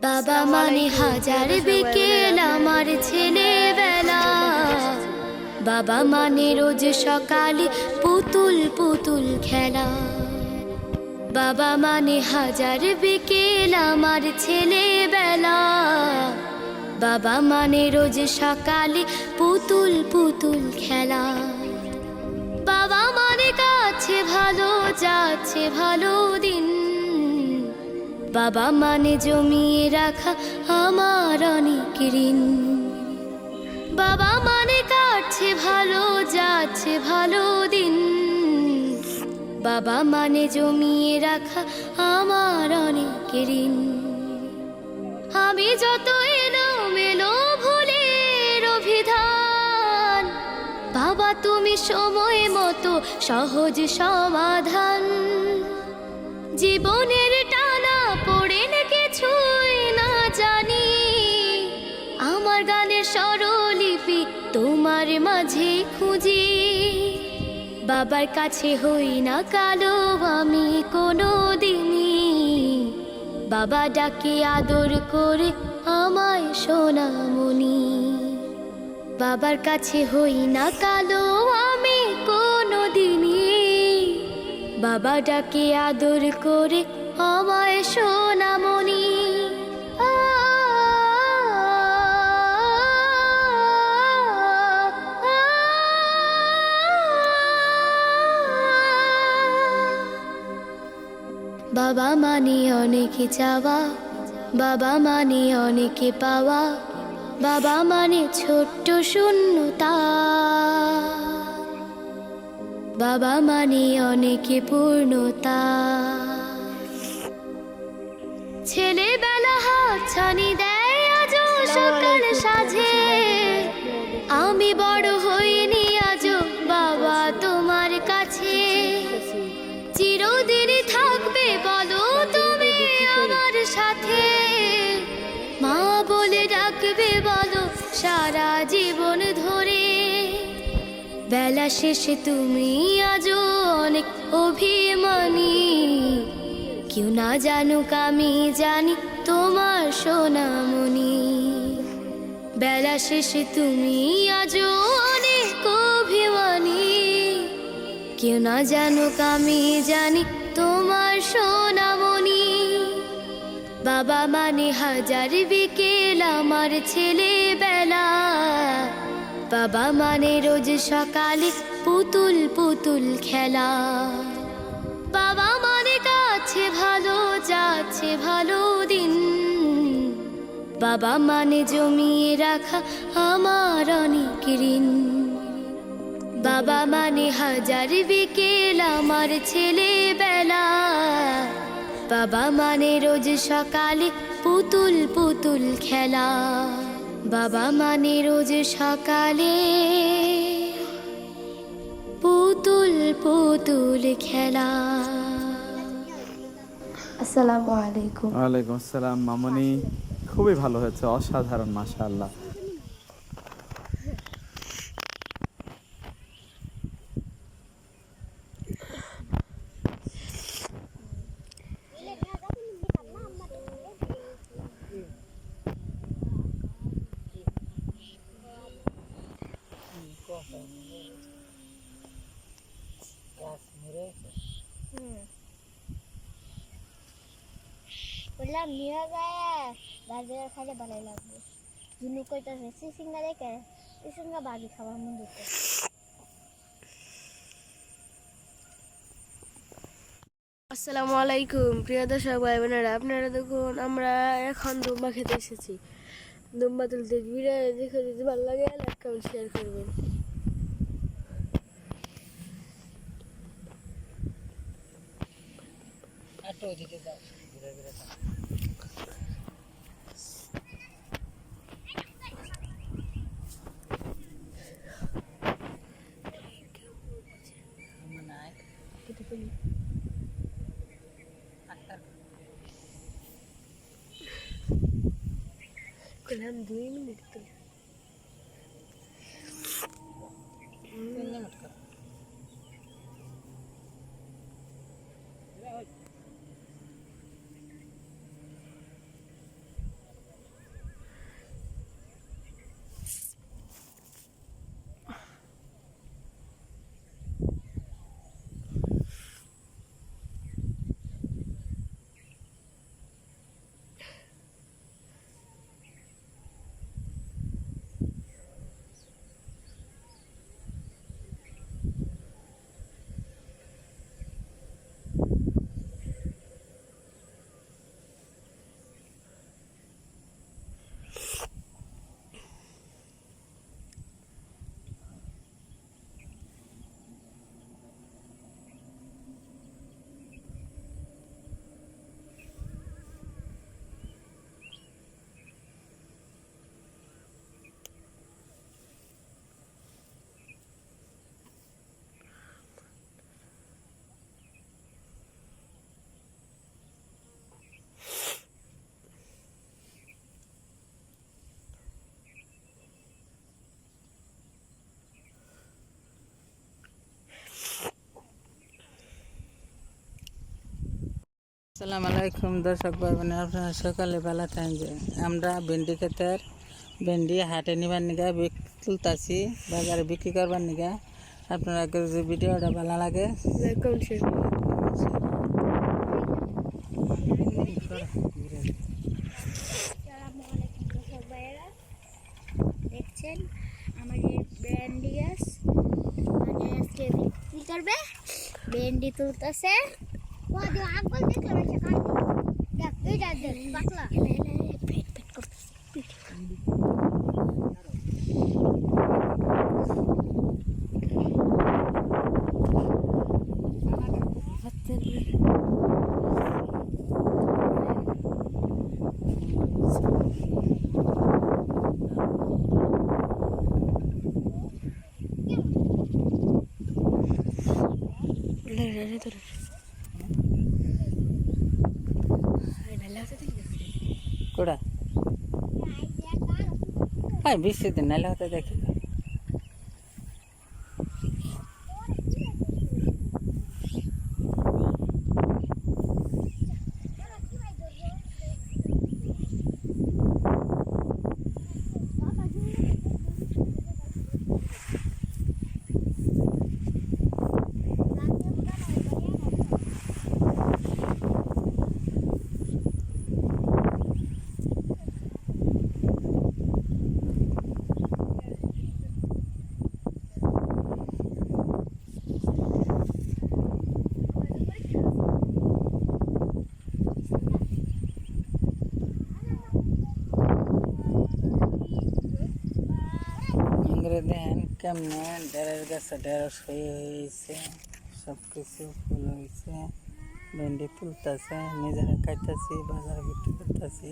বাবা মানে হাজার বিকেল আমার ছেলেবেলা, বাবা মানে রোজ সকালে পুতুল পুতুল খেলা। বাবা মানে হাজার বিকেল আমার ছেলেবেলা, বাবা মানে রোজ সকালে পুতুল পুতুল খেলা। বাবা মানে কাছে ভালো যাচ্ছে ভালো দিন, বাবা মানে জমিয়ে রাখা আমার অনেক ঋণ। বাবা মানে কাটছে ভালো যাচ্ছে ভালো দিন, বাবা মানে জমিয়ে রাখা আমার অনেক ঋণ। আমি যত এলোমেলো ভুলের অভিধান, বাবা তুমি সময় মতো সহজ সমাধান। জীবনের টানা পড়ে কিছুই না জানি, আমার গানের স্বরলিপি তোমার মাঝে খুঁজি। বাবার কাছে হই না কালো আমি কোনো দিনই, বাবা ডাকে আদর করে আমায় সোনামণি। বাবার কাছে হই না কালো আমি কোনো দিনই, বাবা ডাকে আদর করে আমায় সোনামণি। বাবা মানে অনেক চাওয়া, বাবা মানে অনেক পাওয়া, বাবা মানে ছোট্ট শূন্যতা, বাবা মানে অনেক পূর্ণতা। ছেলেবেলা হাত ছানি দেয় আজও সকাল সাজে, আমি বড় হইনি আজও বাবা তোমার কাছে। চিরদিন থাকবে বলো তুমি আমার সাথে, মা বলে ডাকবে বলো সারা জীবন ধরে। বেলা শেষে তুমি আজও অনেক অভিমানী, কেউ না জানুক আমি জানি তোমার সোনামণি। বেলা শেষে তুমি আজও অনেক অভিমানী, কেউ না জানুক আমি জানি তোমার সোনামণি। বাবা মানে হাজার বিকেল আমার ছেলেবেলা, বাবা মানে রোজ সকালে পুতুল পুতুল খেলা। বাবা মানে কাছে ভালো যাচ্ছে ভালো দিন, বাবা মানে জমিয়ে রাখা আমার অনেক ঋণ। বাবা মানে হাজার বিকেল আমার ছেলেবেলা, বাবা মানে রোজ সকালে পুতুল পুতুল খেলা। বাবা মানে রোজ সকালে পুতুল পুতুল খেলা। আসসালামু আলাইকুম। ওয়ালাইকুম আসসালাম। মামনি খুবই ভালো হয়েছে, অসাধারণ, মাশাআল্লাহ। বললাম নিয়ে যায় বাজারে খাইলে ভালো লাগবে। দুনু কইতাছে সিসিঙ্গা দেখে সিসিঙ্গা বাড়ি খাওয়া মন দিতে। আসসালামু আলাইকুম প্রিয় দর্শক ভাই বোনেরা, আপনারা দেখুন আমরা এখন দুম্বা খেতে এসেছি। দুম্বা তুলতে ভিডিও দেখে যদি ভালো লাগে লাইক কমেন্ট শেয়ার করবেন। Kalian 2 menit tuh. আসসালামু আলাইকুম দর্শক ভাই বোন, আপনারা সকালে বেলা থাকেন যে আমরা ভেন্ডি ক্ষেতের ভেন্ডি হাটে নিবার নিগা তুলতাছি বাজারে বিক্রি করবার নিগা। আপনারা যদি ভিডিওটা ভালো লাগে লাইক কমেন্ট শেয়ার আসসালামু আলাইকুম দর্শক ভাইয়েরা, দেখছেন আমাদের ভেন্ডি গাছ মানে আজকে বিক্রি করবে। ভেন্ডি তুলতেছে আগল দেখলাম একটা কাটি দেখ এইটা দেখ পাতলা পেট পেট করতেছে কোড়া হ্যাঁ 20 দিন নাহলে হতে দেখি। দেখেন কেমনে ঢেঁড়ের গাছে ঢেঁড়স হয়েছে, সব কিছু ফুল হয়েছে, ভেন্ডি তুলতেছে, নিজেরা খাইতেছি, বাজারে বিক্রি করতেছি,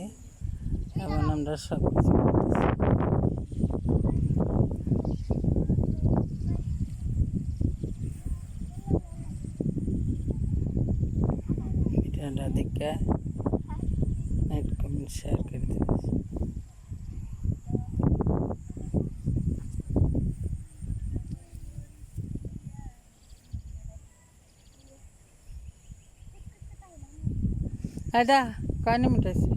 এবং আমরা সব কিছু ভিডিওটা দেখে লাইক কমেন্ট শেয়ার করে দিচ্ছি। ada kau ni mudah sih.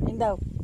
Indah.